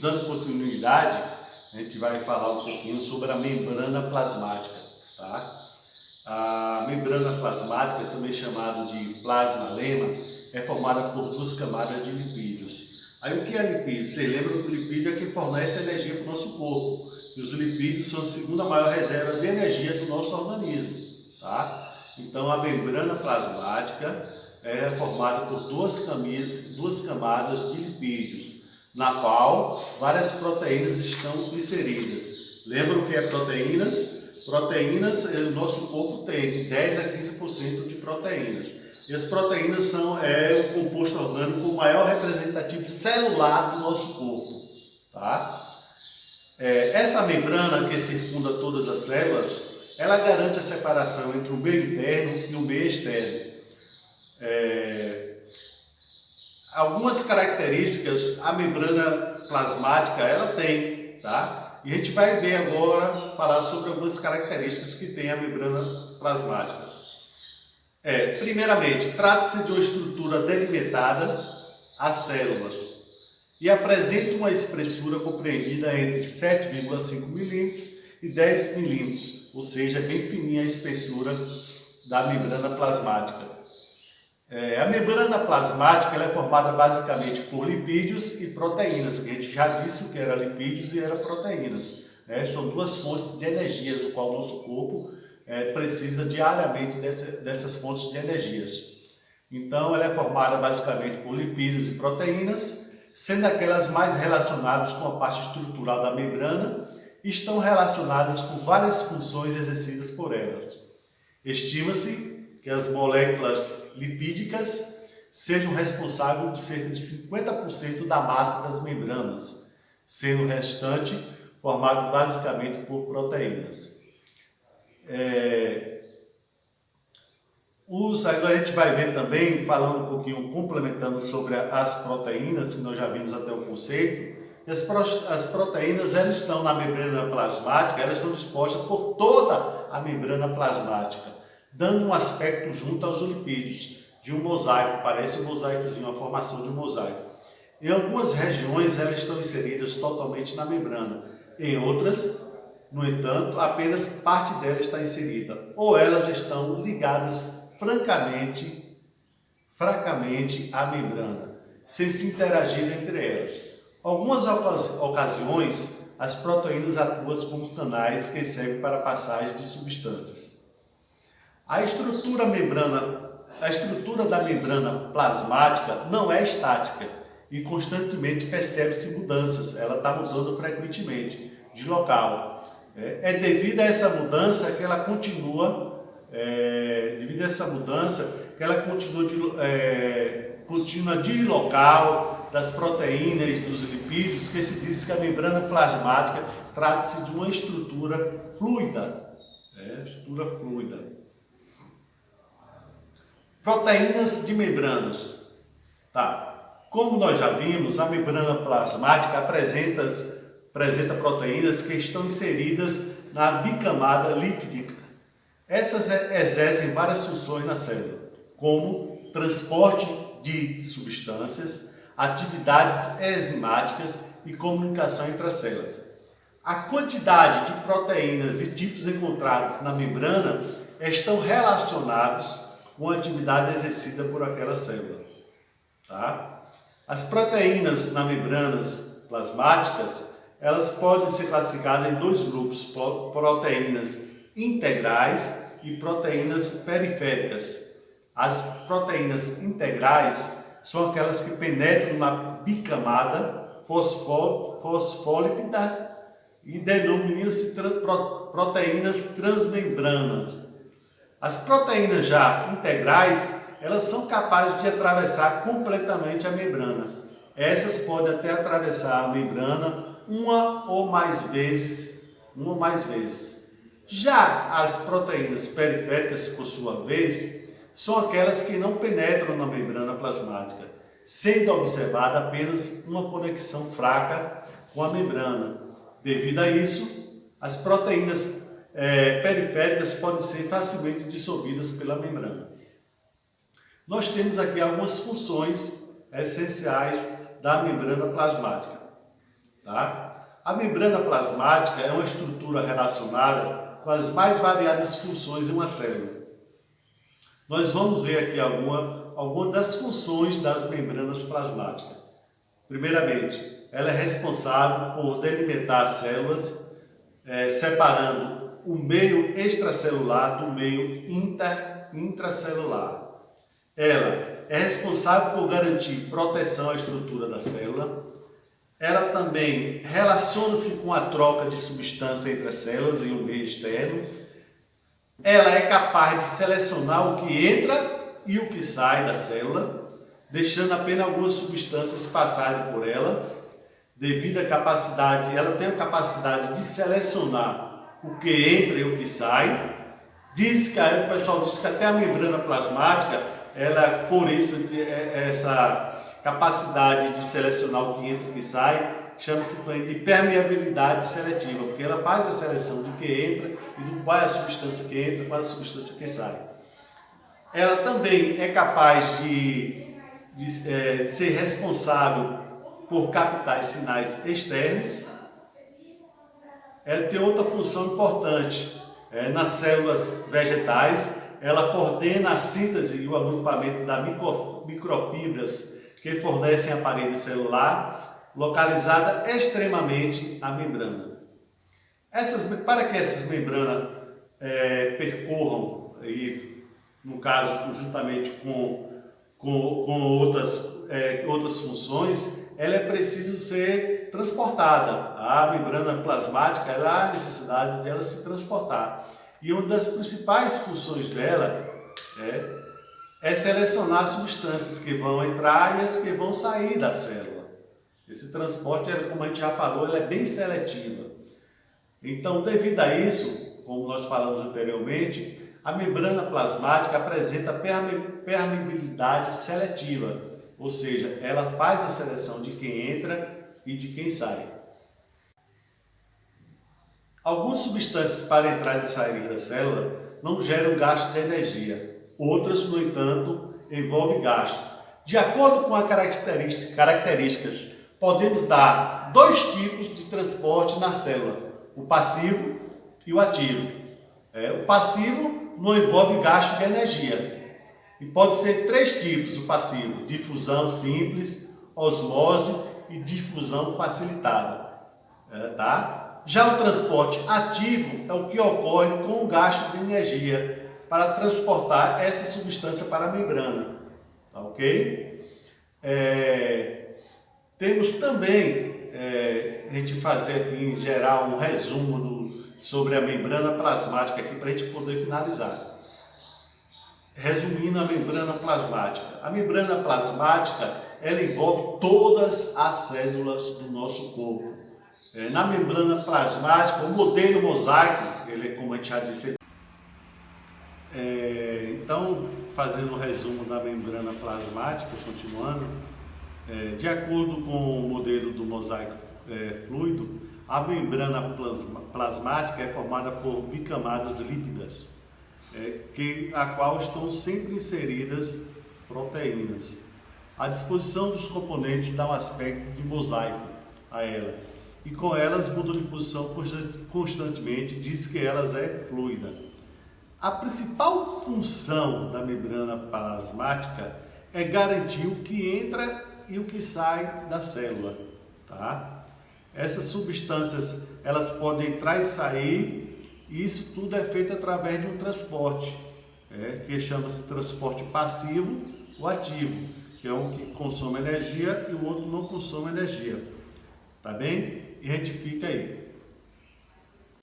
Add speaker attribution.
Speaker 1: Dando continuidade, a gente vai falar um pouquinho sobre a membrana plasmática, tá? A membrana plasmática, também chamada de plasma-lema, é formada por duas camadas de lipídios. Aí o que é lipídio? Vocês lembram que o lipídio é que fornece energia para o nosso corpo. E os lipídios são a segunda maior reserva de energia do nosso organismo, tá? Então a membrana plasmática é formada por duas camadas de lipídios, na qual várias proteínas estão inseridas. Lembram o que é proteínas? Proteínas, o nosso corpo tem de 10 a 15% de proteínas. E as proteínas são o composto orgânico com maior representativo celular do nosso corpo, tá? Essa membrana que circunda todas as células, ela garante a separação entre o meio interno e o meio externo. Algumas características a membrana plasmática ela tem, tá? E a gente vai ver agora, falar sobre algumas características que tem a membrana plasmática. Primeiramente, trata-se de uma estrutura delimitada às células e apresenta uma espessura compreendida entre 7,5 milímetros e 10 milímetros, ou seja, bem fininha a espessura da membrana plasmática. A membrana plasmática ela é formada basicamente por lipídios e proteínas, que a gente já disse o que era lipídios e era proteínas. São duas fontes de energias, o qual o nosso corpo precisa diariamente dessas fontes de energias. Então, ela é formada basicamente por lipídios e proteínas, sendo aquelas mais relacionadas com a parte estrutural da membrana e estão relacionadas com várias funções exercidas por elas. Estima-se que as moléculas lipídicas sejam responsáveis por cerca de 50% da massa das membranas, sendo o restante formado basicamente por proteínas. Agora a gente vai ver também, falando um pouquinho, complementando sobre as proteínas, que nós já vimos até o conceito. As proteínas elas estão na membrana plasmática, elas estão dispostas por toda a membrana plasmática, dando um aspecto junto aos lipídios, de um mosaico, parece um mosaicozinho, a formação de um mosaico. Em algumas regiões elas estão inseridas totalmente na membrana, em outras, no entanto, apenas parte delas está inserida, ou elas estão ligadas fracamente à membrana, sem se interagir entre elas. Algumas ocasiões, as proteínas atuam como canais que servem para a passagem de substâncias. A estrutura da membrana plasmática não é estática e constantemente percebe-se mudanças, ela está mudando frequentemente de local. Devido a essa mudança que ela continua, contínua de local das proteínas, dos lipídios, que se diz que a membrana plasmática trata-se de uma estrutura fluida. Proteínas de membranas. Como nós já vimos, a membrana plasmática apresenta proteínas que estão inseridas na bicamada lipídica. Essas exercem várias funções na célula, como transporte de substâncias, atividades enzimáticas e comunicação entre as células. A quantidade de proteínas e tipos encontrados na membrana estão relacionados com a atividade exercida por aquela célula. As proteínas nas membranas plasmáticas elas podem ser classificadas em dois grupos, proteínas integrais e proteínas periféricas. As proteínas integrais são aquelas que penetram na bicamada fosfolípida e denominam-se proteínas transmembranas. As proteínas já integrais, elas são capazes de atravessar completamente a membrana. Essas podem até atravessar a membrana uma ou mais vezes. Já as proteínas periféricas, por sua vez, são aquelas que não penetram na membrana plasmática, sendo observada apenas uma conexão fraca com a membrana. Devido a isso, as proteínas periféricas podem ser facilmente dissolvidas pela membrana. Nós temos aqui algumas funções essenciais da membrana plasmática. Tá? A membrana plasmática é uma estrutura relacionada com as mais variadas funções em uma célula. Nós vamos ver aqui alguma das funções das membranas plasmáticas. Primeiramente, ela é responsável por delimitar as células, separando o meio extracelular do meio intracelular. Ela é responsável por garantir proteção à estrutura da célula. Ela também relaciona-se com a troca de substância entre as células e o meio externo. Ela é capaz de selecionar o que entra e o que sai da célula, deixando apenas algumas substâncias passarem por ela. Devido à capacidade, ela tem a capacidade de selecionar o que entra e o que sai. O pessoal diz que até a membrana plasmática, ela, por isso, essa capacidade de selecionar o que entra e o que sai, chama-se de permeabilidade seletiva, porque ela faz a seleção do que entra e do qual é a substância que entra e qual é a substância que sai. Ela também é capaz de ser responsável por captar sinais externos. Ela tem outra função importante. Nas células vegetais, ela coordena a síntese e o agrupamento das microfibras que fornecem a parede celular, localizada extremamente à membrana. Para que essas membranas percorram, no caso, conjuntamente com outras funções, ela é preciso ser transportada. A membrana plasmática, ela há necessidade de ela se transportar. E uma das principais funções dela é selecionar as substâncias que vão entrar e as que vão sair da célula. Esse transporte, como a gente já falou, ela é bem seletiva. Então, devido a isso, como nós falamos anteriormente, a membrana plasmática apresenta permeabilidade seletiva, ou seja, ela faz a seleção de quem entra e de quem sai. Algumas substâncias para entrar e sair da célula não geram gasto de energia, outras, no entanto, envolvem gasto. De acordo com as características, podemos dar dois tipos de transporte na célula, o passivo e o ativo. O passivo não envolve gasto de energia. E pode ser três tipos o passivo: difusão simples, osmose e difusão facilitada. Tá? Já o transporte ativo é o que ocorre com o gasto de energia para transportar essa substância para a membrana. Tá, ok? Temos também, a gente fazer aqui em geral um resumo sobre a membrana plasmática aqui para a gente poder finalizar. Resumindo a membrana plasmática. A membrana plasmática, ela envolve todas as células do nosso corpo. Na membrana plasmática, o modelo mosaico, ele, como a gente já disse, então, fazendo o resumo da membrana plasmática, continuando, de acordo com o modelo do mosaico fluido, a membrana plasmática é formada por bicamadas lípidas, a qual estão sempre inseridas proteínas. A disposição dos componentes dá um aspecto de mosaico a ela, e com elas mudam de posição constantemente, diz que elas é fluida. A principal função da membrana plasmática é garantir o que entra e o que sai da célula, tá? Essas substâncias, elas podem entrar e sair, e isso tudo é feito através de um transporte, que chama-se transporte passivo ou ativo, que é um que consome energia e o outro não consome energia, tá bem? E retifica aí.